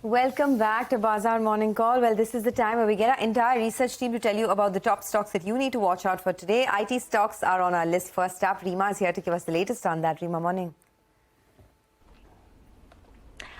Welcome back to Bazaar Morning Call. Well, this is the time where we get our entire research team to tell you about the top stocks that you need to watch out for today. IT stocks are on our list. First up, Rima is here to give us the latest on that. Rima, morning.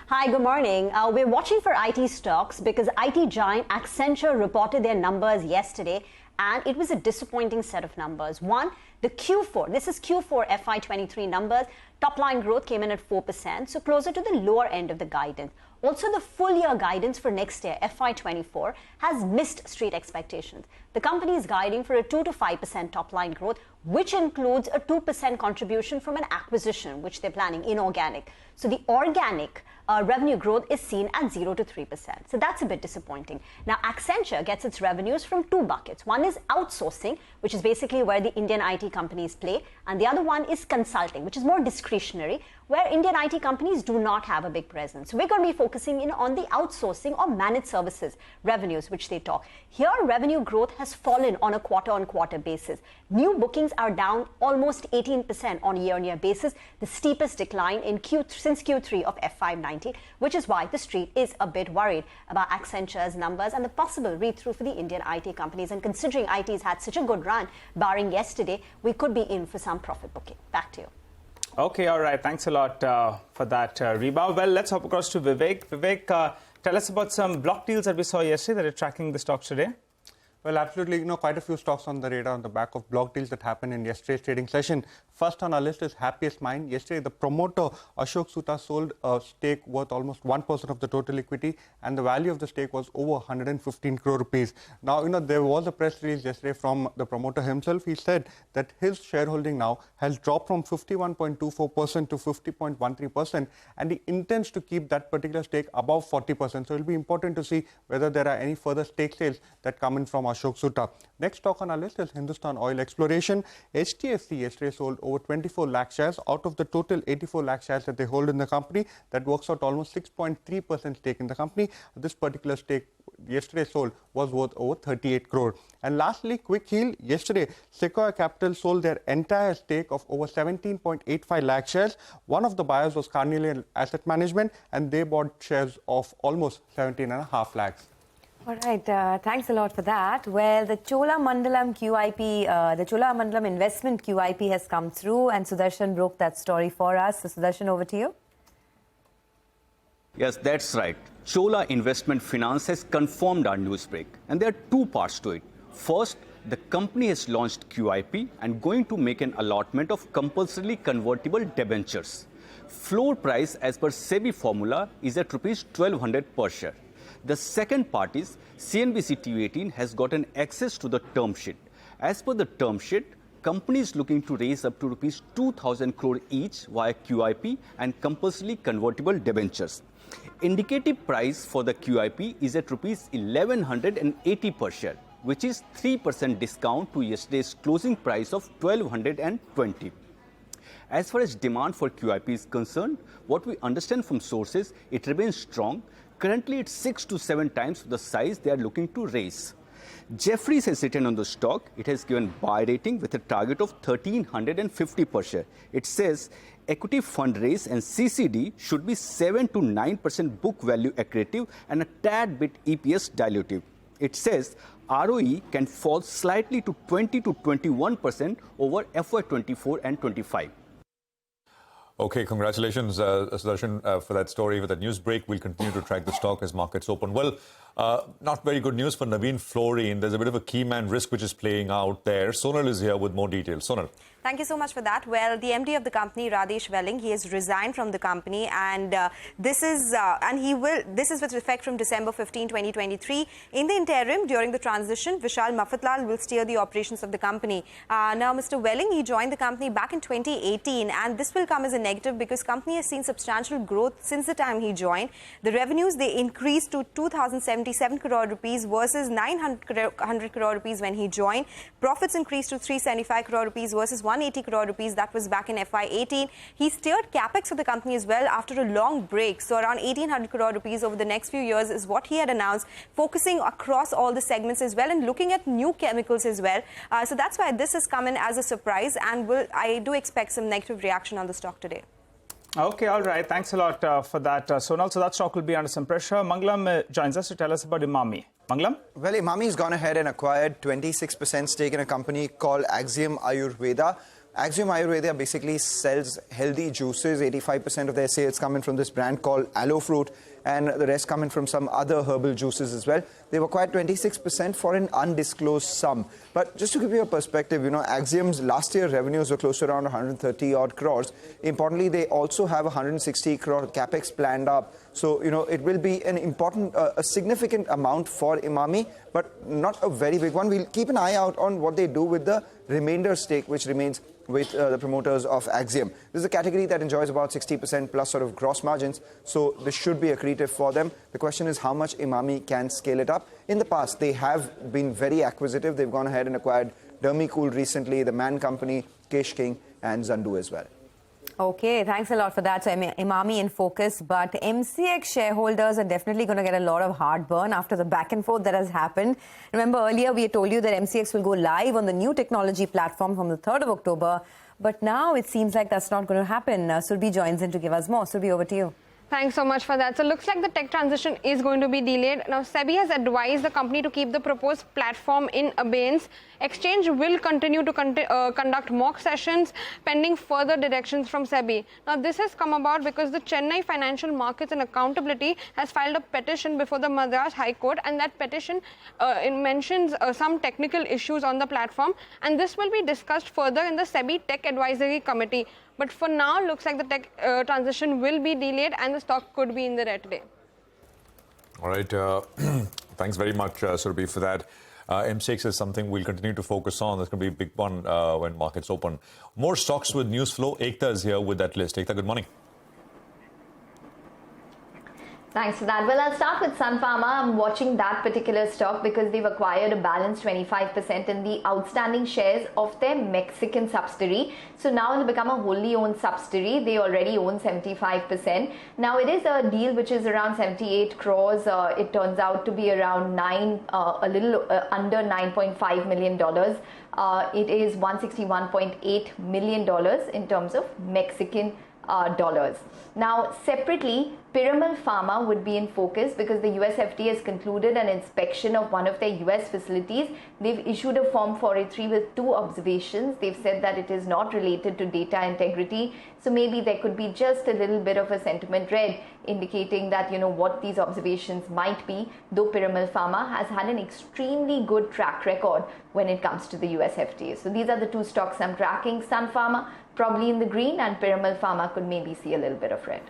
Hi, good morning. We're watching for IT stocks because IT giant Accenture reported their numbers yesterday, and it was a disappointing set of numbers. One, the Q4, this is Q4 FY23 numbers, top line growth came in at 4%, so closer to the lower end of the guidance. Also, the full year guidance for next year, FY24, has missed street expectations. The company is guiding for a 2 to 5% top line growth, which includes a 2% contribution from an acquisition, which they're planning, inorganic. So the organic revenue growth is seen at 0 to 3%. So that's a bit disappointing. Now, Accenture gets its revenues from two buckets. One is outsourcing, which is basically where the Indian IT companies play. And the other one is consulting, which is more discretionary, where Indian IT companies do not have a big presence. So we're going to be focusing in on the outsourcing or managed services revenues, which they talk. Here, revenue growth has fallen on a quarter-on-quarter basis. New bookings are down almost 18% on a year-on-year basis, the steepest decline in since Q3 of FY19, which is why the street is a bit worried about Accenture's numbers and the possible read-through for the Indian IT companies. And considering IT's had such a good run, barring yesterday, we could be in for some profit booking. Back to you. Okay, all right. Thanks a lot for that, Reba. Well, let's hop across to Vivek. Vivek, tell us about some block deals that we saw yesterday that are tracking the stocks today. Well, absolutely. Quite a few stocks on the radar on the back of block deals that happened in yesterday's trading session. First on our list is Happiest Mind. Yesterday, the promoter, Ashok Soota, sold a stake worth almost 1% of the total equity, and the value of the stake was over 115 crore rupees. Now, there was a press release yesterday from the promoter himself. He said that his shareholding now has dropped from 51.24% to 50.13%, and he intends to keep that particular stake above 40%. So it will be important to see whether there are any further stake sales that come in from Ashok Soota. Next stock on our list is Hindustan Oil Exploration. HDFC yesterday sold over 24 lakh shares out of the total 84 lakh shares that they hold in the company. That works out almost 6.3% stake in the company. This particular stake yesterday sold was worth over 38 crore. And lastly, Quick Heal. Yesterday, Sequoia Capital sold their entire stake of over 17.85 lakh shares. One of the buyers was Carnelian Asset Management, and they bought shares of almost 17.5 lakhs. All right, thanks a lot for that. Well, the Cholamandalam QIP, the Cholamandalam investment QIP has come through, and Sudarshan broke that story for us. So, Sudarshan, over to you. Yes, that's right. Chola Investment Finance has confirmed our news break, and there are two parts to it. First, the company has launched QIP and going to make an allotment of compulsorily convertible debentures. Floor price as per SEBI formula is at rupees 1200 per share. The second part is CNBC TV18 has gotten access to the term sheet. As per the term sheet, companies looking to raise up to rupees 2,000 crore each via QIP and compulsorily convertible debentures. Indicative price for the QIP is at rupees 1180 per share, which is 3% discount to yesterday's closing price of 1220. As far as demand for QIP is concerned, what we understand from sources, it remains strong. Currently, it's 6 to 7 times the size they are looking to raise. Jefferies has written on the stock. It has given buy rating with a target of 1,350 per share. It says equity fundraise and CCD should be 7 to 9% book value accretive and a tad bit EPS dilutive. It says ROE can fall slightly to 20 to 21% over FY24 and 25. Okay, congratulations, Sudarshan, for that story, for that news break. We'll continue to track the stock as markets open. Well, not very good news for Navin Fluorine. There's a bit of a key man risk which is playing out there. Sonal is here with more details. Sonal. Thank you so much for that. Well, the MD of the company, Radesh Welling, he has resigned from the company, and this is with effect from December 15, 2023. In the interim, during the transition, Vishal Mafatlal will steer the operations of the company. Now, Mr. Welling, he joined the company back in 2018, and this will come as a negative because company has seen substantial growth since the time he joined. The revenues, they increased to 2,077 crore rupees versus 900 crore rupees when he joined. Profits increased to 375 crore rupees versus 180 crore rupees. That was back in FY18. He steered capex for the company as well after a long break. So around 1,800 crore rupees over the next few years is what he had announced, focusing across all the segments as well and looking at new chemicals as well. So that's why this has come in as a surprise, and I do expect some negative reaction on the stock today. Okay, all right. Thanks a lot for that, Sonal. So that stock will be under some pressure. Mangalam joins us to tell us about Emami. Mangalam? Well, Emami's gone ahead and acquired 26% stake in a company called Axiom Ayurveda. Axiom Ayurveda basically sells healthy juices. 85% of their sales coming from this brand called Aloe Fruit, and the rest coming from some other herbal juices as well. They've acquired 26% for an undisclosed sum. But just to give you a perspective, Axiom's last year revenues were close to around 130 odd crores. Importantly, they also have 160 crore capex planned up. So, it will be an important, a significant amount for Emami, but not a very big one. We'll keep an eye out on what they do with the remainder stake, which remains with the promoters of Axiom. This is a category that enjoys about 60% plus sort of gross margins, so this should be accretive for them. The question is how much Emami can scale it up. In the past, they have been very acquisitive. They've gone ahead and acquired Dermicool recently, the Man Company, Kesh King, and Zandu as well. Okay, thanks a lot for that. So Emami in focus, but MCX shareholders are definitely going to get a lot of heartburn after the back and forth that has happened. Remember earlier we had told you that MCX will go live on the new technology platform from the 3rd of October, but now it seems like that's not going to happen. Surbhi joins in to give us more. Surbhi, over to you. Thanks so much for that. So it looks like the tech transition is going to be delayed. Now, SEBI has advised the company to keep the proposed platform in abeyance. Exchange will continue to conduct mock sessions pending further directions from SEBI. Now, this has come about because the Chennai Financial Markets and Accountability has filed a petition before the Madras High Court, and that petition it mentions some technical issues on the platform, and this will be discussed further in the SEBI Tech Advisory Committee. But for now, looks like the tech transition will be delayed and the stock could be in the red today. All right. Thanks very much, Surbhi, for that. MCX is something we'll continue to focus on. That's going to be a big one when markets open. More stocks with news flow. Ekta is here with that list. Ekta, good morning. Thanks for that. Well, I'll start with Sun Pharma. I'm watching that particular stock because they've acquired a balanced 25% in the outstanding shares of their Mexican subsidiary. So now it'll become a wholly owned subsidiary. They already own 75%. Now it is a deal which is around 78 crores. It turns out to be around a little under $9.5 million. It is $161.8 million in terms of Mexican dollars. Now, separately, Piramal Pharma would be in focus because the US FDA has concluded an inspection of one of their US facilities. They've issued a Form 483 with 2 observations. They've said that it is not related to data integrity. So maybe there could be just a little bit of a sentiment read indicating that, what these observations might be, though Piramal Pharma has had an extremely good track record when it comes to the US FDA. So these are the 2 stocks I'm tracking. Sun Pharma probably in the green, and Piramal Pharma could maybe see a little bit of red.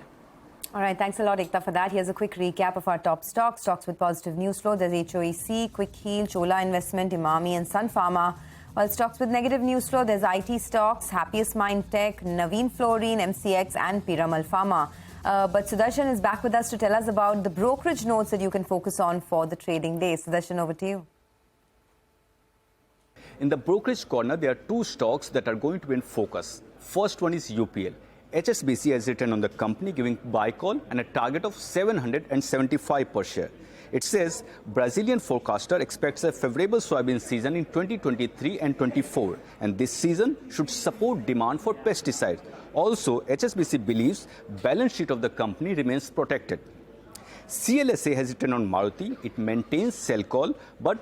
All right, thanks a lot, Ekta, for that. Here's a quick recap of our top stocks. Stocks with positive news flow. There's HOEC, Quick Heal, Chola Investment, Emami, and Sun Pharma. While stocks with negative news flow, there's IT stocks, Happiest Mind Tech, Navin Fluorine, MCX, and Piramal Pharma. But Sudarshan is back with us to tell us about the brokerage notes that you can focus on for the trading day. Sudarshan, over to you. In the brokerage corner, there are 2 stocks that are going to be in focus. First one is UPL. HSBC has written on the company giving buy call and a target of 775 per share. It says Brazilian forecaster expects a favorable soybean season in 2023 and 24, and this season should support demand for pesticides. Also, HSBC believes balance sheet of the company remains protected. CLSA has written on Maruti. It maintains sell call, but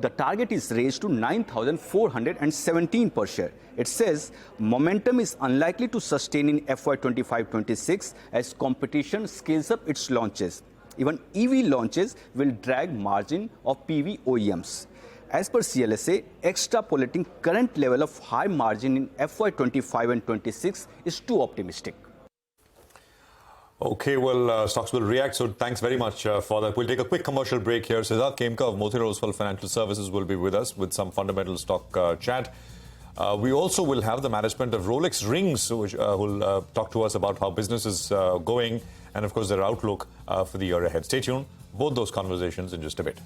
the target is raised to 9,417 per share. It says momentum is unlikely to sustain in FY 25-26 as competition scales up its launches. Even EV launches will drag margin of PV OEMs. As per CLSA, extrapolating current level of high margin in FY 25 and 26 is too optimistic. Okay, well, stocks will react, so thanks very much for that. We'll take a quick commercial break here. Siddharth Kemka of Motilal Oswal Financial Services will be with us with some fundamental stock chat. We also will have the management of Rolex Rings, which will talk to us about how business is going and, of course, their outlook for the year ahead. Stay tuned. Both those conversations in just a bit.